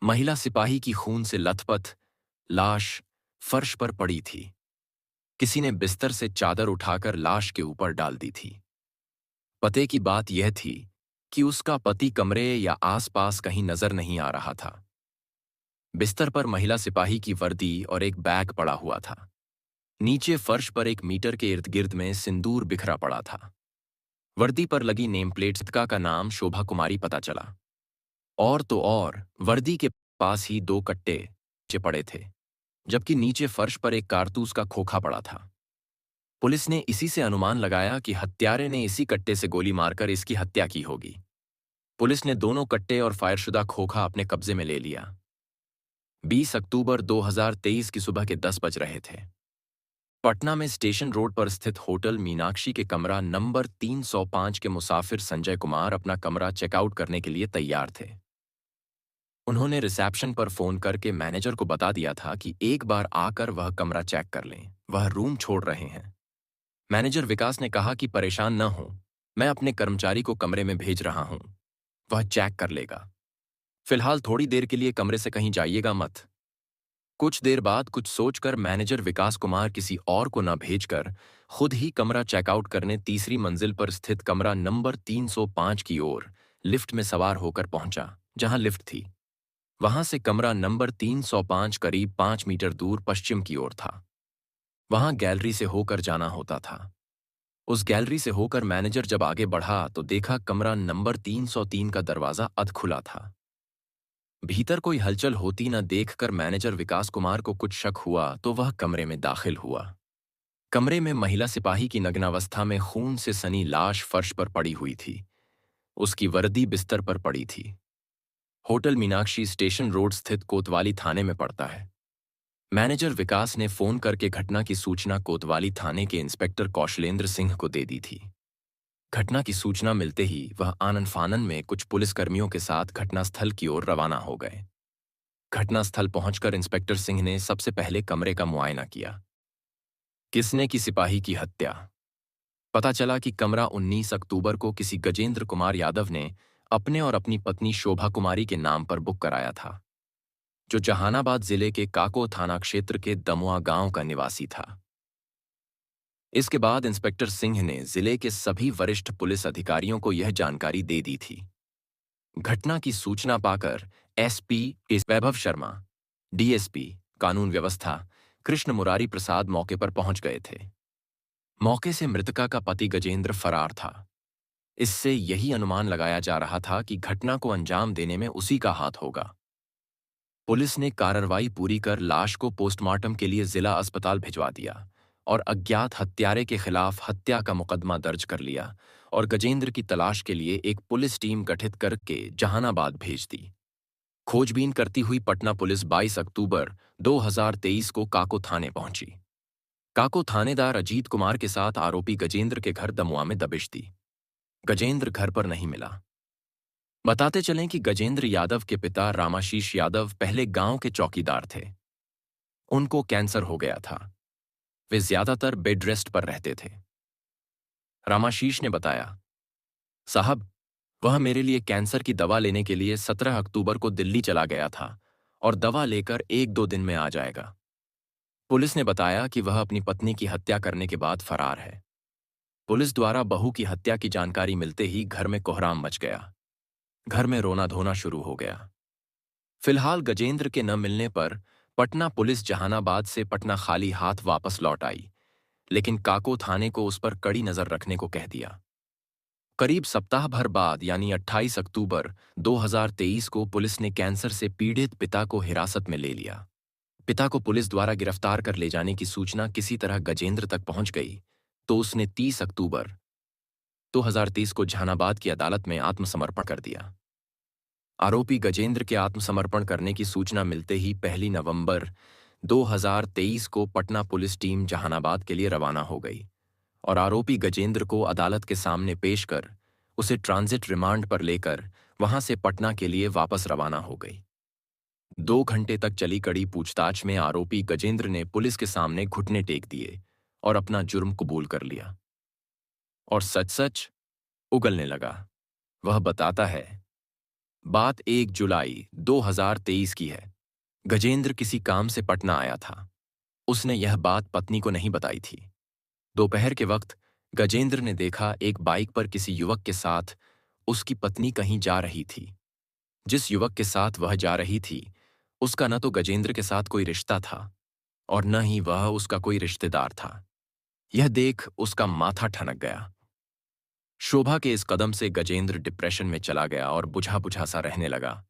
महिला सिपाही की खून से लथपथ लाश फर्श पर पड़ी थी। किसी ने बिस्तर से चादर उठाकर लाश के ऊपर डाल दी थी। पते की बात यह थी कि उसका पति कमरे या आसपास कहीं नजर नहीं आ रहा था। बिस्तर पर महिला सिपाही की वर्दी और एक बैग पड़ा हुआ था। नीचे फर्श पर 1 मीटर के इर्द गिर्द में सिंदूर बिखरा पड़ा था। वर्दी पर लगी नेम प्लेट का नाम शोभा कुमारी पता चला। और तो और वर्दी के पास ही 2 कट्टे पड़े थे, जबकि नीचे फर्श पर एक कारतूस का खोखा पड़ा था। पुलिस ने इसी से अनुमान लगाया कि हत्यारे ने इसी कट्टे से गोली मारकर इसकी हत्या की होगी। पुलिस ने दोनों कट्टे और फायरशुदा खोखा अपने कब्जे में ले लिया। 20 अक्टूबर 2023 की सुबह के 10 बज रहे थे। पटना में स्टेशन रोड पर स्थित होटल मीनाक्षी के कमरा नंबर 305 के मुसाफिर संजय कुमार अपना कमरा चेकआउट करने के लिए तैयार थे। उन्होंने रिसेप्शन पर फोन करके मैनेजर को बता दिया था कि एक बार आकर वह कमरा चेक कर लें, वह रूम छोड़ रहे हैं। मैनेजर विकास ने कहा कि परेशान न हो, मैं अपने कर्मचारी को कमरे में भेज रहा हूं, वह चेक कर लेगा। फिलहाल थोड़ी देर के लिए कमरे से कहीं जाइएगा मत। कुछ देर बाद कुछ सोचकर मैनेजर विकास कुमार किसी और को न भेजकर खुद ही कमरा चेकआउट करने तीसरी मंजिल पर स्थित कमरा नंबर 305 की ओर लिफ्ट में सवार होकर पहुंचा, जहां लिफ्ट थी। वहां से कमरा नंबर 305 करीब 5 मीटर दूर पश्चिम की ओर था। वहां गैलरी से होकर जाना होता था। उस गैलरी से होकर मैनेजर जब आगे बढ़ा तो देखा कमरा नंबर 303 का दरवाजा अध खुला था। भीतर कोई हलचल होती न देखकर मैनेजर विकास कुमार को कुछ शक हुआ तो वह कमरे में दाखिल हुआ। कमरे में महिला सिपाही की नग्नावस्था में खून से सनी लाश फर्श पर पड़ी हुई थी। उसकी वर्दी बिस्तर पर पड़ी थी। होटल मीनाक्षी स्टेशन रोड स्थित कोतवाली थाने में पड़ता है। मैनेजर विकास ने फोन करके घटना की सूचना कोतवाली थाने के इंस्पेक्टर कौशलेंद्र सिंह को दे दी थी। घटना की सूचना मिलते ही वह आनन फानन में कुछ पुलिसकर्मियों के साथ घटनास्थल की ओर रवाना हो गए। घटनास्थल पहुंचकर इंस्पेक्टर सिंह ने सबसे पहले कमरे का मुआयना किया। किसने की सिपाही की हत्या? पता चला कि कमरा 19 अक्टूबर को किसी गजेंद्र कुमार यादव ने अपने और अपनी पत्नी शोभा कुमारी के नाम पर बुक कराया था, जो जहानाबाद जिले के काको थाना क्षेत्र के दमुआ गांव का निवासी था। इसके बाद इंस्पेक्टर सिंह ने जिले के सभी वरिष्ठ पुलिस अधिकारियों को यह जानकारी दे दी थी। घटना की सूचना पाकर एसपी वैभव शर्मा, डीएसपी कानून व्यवस्था कृष्ण मुरारी प्रसाद मौके पर पहुंच गए थे। मौके से मृतका का पति गजेंद्र फरार था। इससे यही अनुमान लगाया जा रहा था कि घटना को अंजाम देने में उसी का हाथ होगा। पुलिस ने कार्रवाई पूरी कर लाश को पोस्टमार्टम के लिए जिला अस्पताल भिजवा दिया और अज्ञात हत्यारे के खिलाफ हत्या का मुकदमा दर्ज कर लिया और गजेंद्र की तलाश के लिए एक पुलिस टीम गठित करके जहानाबाद भेज दी। खोजबीन करती हुई पटना पुलिस 22 अक्टूबर 2023 को काको थाने पहुंची। काको थानेदार अजीत कुमार के साथ आरोपी गजेंद्र के घर दमुआ में दबिश दी। गजेंद्र घर पर नहीं मिला। बताते चलें कि गजेंद्र यादव के पिता रामाशीष यादव पहले गांव के चौकीदार थे। उनको कैंसर हो गया था। वे ज्यादातर बेड रेस्ट पर रहते थे। रामाशीष ने बताया, साहब, वह मेरे लिए कैंसर की दवा लेने के लिए 17 अक्टूबर को दिल्ली चला गया था और दवा लेकर 1-2 दिन में आ जाएगा। पुलिस ने बताया कि वह अपनी पत्नी की हत्या करने के बाद फरार है। पुलिस द्वारा बहू की हत्या की जानकारी मिलते ही घर में कोहराम मच गया। घर में रोना धोना शुरू हो गया। फिलहाल गजेंद्र के न मिलने पर पटना पुलिस जहानाबाद से पटना खाली हाथ वापस लौट आई, लेकिन काको थाने को उस पर कड़ी नजर रखने को कह दिया। करीब सप्ताह भर बाद यानी 28 अक्टूबर 2023 को पुलिस ने कैंसर से पीड़ित पिता को हिरासत में ले लिया। पिता को पुलिस द्वारा गिरफ्तार कर ले जाने की सूचना किसी तरह गजेंद्र तक पहुंच गई तो उसने 30 अक्टूबर 2023 को जहानाबाद की अदालत में आत्मसमर्पण कर दिया। आरोपी गजेंद्र के आत्मसमर्पण करने की सूचना मिलते ही 1 नवंबर 2023 को पटना पुलिस टीम जहानाबाद के लिए रवाना हो गई और आरोपी गजेंद्र को अदालत के सामने पेश कर उसे ट्रांजिट रिमांड पर लेकर वहां से पटना के लिए वापस रवाना हो गई। 2 घंटे तक चली कड़ी पूछताछ में आरोपी गजेंद्र ने पुलिस के सामने घुटने टेक दिए और अपना जुर्म कबूल कर लिया। और सच सच उगलने लगा। वह बताता है, बात 1 जुलाई 2023 की है। गजेंद्र किसी काम से पटना आया था। उसने यह बात पत्नी को नहीं बताई थी। दोपहर के वक्त गजेंद्र ने देखा एक बाइक पर किसी युवक के साथ उसकी पत्नी कहीं जा रही थी। जिस युवक के साथ वह जा रही थी, उसका न तो गजेंद्र के साथ कोई रिश्ता था और न ही वह उसका कोई रिश्तेदार था। यह देख उसका माथा ठनक गया। शोभा के इस कदम से गजेंद्र डिप्रेशन में चला गया और बुझा बुझा सा रहने लगा।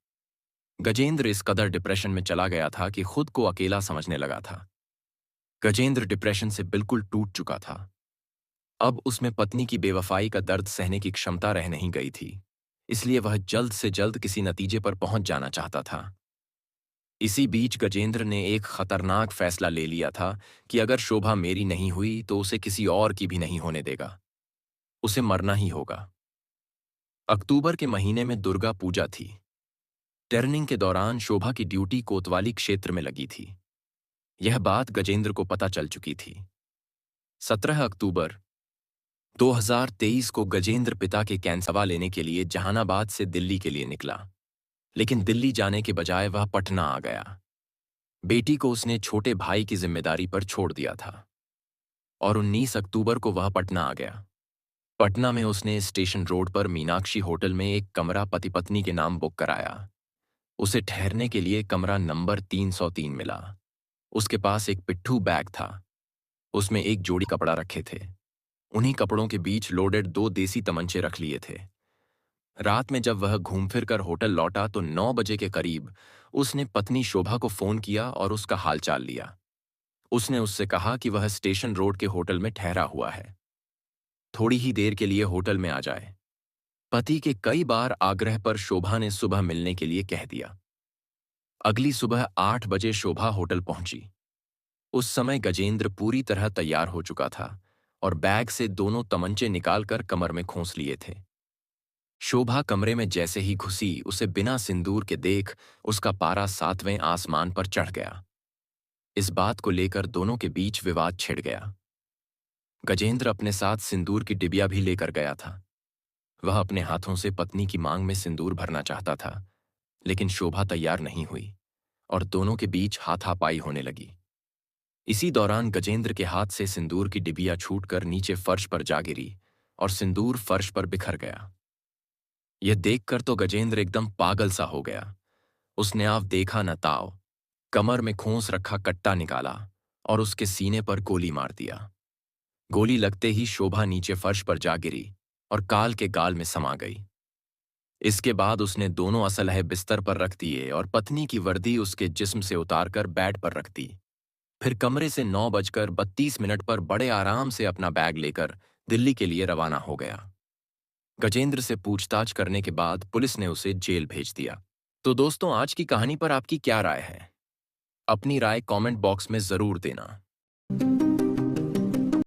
गजेंद्र इस कदर डिप्रेशन में चला गया था कि खुद को अकेला समझने लगा था। गजेंद्र डिप्रेशन से बिल्कुल टूट चुका था। अब उसमें पत्नी की बेवफाई का दर्द सहने की क्षमता रह नहीं गई थी, इसलिए वह जल्द से जल्द किसी नतीजे पर पहुंच जाना चाहता था। इसी बीच गजेंद्र ने एक खतरनाक फैसला ले लिया था कि अगर शोभा मेरी नहीं हुई तो उसे किसी और की भी नहीं होने देगा। उसे मरना ही होगा। अक्टूबर के महीने में दुर्गा पूजा थी। टर्निंग के दौरान शोभा की ड्यूटी कोतवाली क्षेत्र में लगी थी। यह बात गजेंद्र को पता चल चुकी थी। 17 अक्टूबर 2023 को गजेंद्र पिता के कैंसवा लेने के लिए जहानाबाद से दिल्ली के लिए निकला, लेकिन दिल्ली जाने के बजाय वह पटना आ गया। बेटी को उसने छोटे भाई की जिम्मेदारी पर छोड़ दिया था और 19 अक्टूबर को वह पटना आ गया। पटना में उसने स्टेशन रोड पर मीनाक्षी होटल में एक कमरा पति पत्नी के नाम बुक कराया। उसे ठहरने के लिए कमरा नंबर 303 मिला। उसके पास एक पिट्ठू बैग था। उसमें एक जोड़ी कपड़ा रखे थे। उन्हीं कपड़ों के बीच लोडेड 2 देसी तमंचे रख लिए थे। रात में जब वह घूम फिर कर होटल लौटा तो 9 बजे के करीब उसने पत्नी शोभा को फोन किया और उसका हालचाल लिया। उसने उससे कहा कि वह स्टेशन रोड के होटल में ठहरा हुआ है, थोड़ी ही देर के लिए होटल में आ जाए। पति के कई बार आग्रह पर शोभा ने सुबह मिलने के लिए कह दिया। अगली सुबह 8 बजे शोभा होटल पहुंची। उस समय गजेंद्र पूरी तरह तैयार हो चुका था और बैग से दोनों तमंचे निकालकर कमर में खोंस लिए थे। शोभा कमरे में जैसे ही घुसी, उसे बिना सिंदूर के देख उसका पारा 7वें आसमान पर चढ़ गया। इस बात को लेकर दोनों के बीच विवाद छिड़ गया। गजेंद्र अपने साथ सिंदूर की डिबिया भी लेकर गया था। वह अपने हाथों से पत्नी की मांग में सिंदूर भरना चाहता था, लेकिन शोभा तैयार नहीं हुई और दोनों के बीच हाथापाई होने लगी। इसी दौरान गजेंद्र के हाथ से सिंदूर की डिबिया छूटकर नीचे फर्श पर जा गिरी और सिंदूर फर्श पर बिखर गया। यह देखकर तो गजेंद्र एकदम पागल सा हो गया। उसने आव देखा न ताव, कमर में खोंस रखा कट्टा निकाला और उसके सीने पर गोली मार दिया। गोली लगते ही शोभा नीचे फर्श पर जा गिरी और काल के गाल में समा गई। इसके बाद उसने दोनों असलहे बिस्तर पर रख दिए और पत्नी की वर्दी उसके जिस्म से उतारकर बेड पर रख दी। फिर कमरे से 9:32 पर बड़े आराम से अपना बैग लेकर दिल्ली के लिए रवाना हो गया। गजेंद्र से पूछताछ करने के बाद पुलिस ने उसे जेल भेज दिया। तो दोस्तों, आज की कहानी पर आपकी क्या राय है? अपनी राय कमेंट बॉक्स में जरूर देना।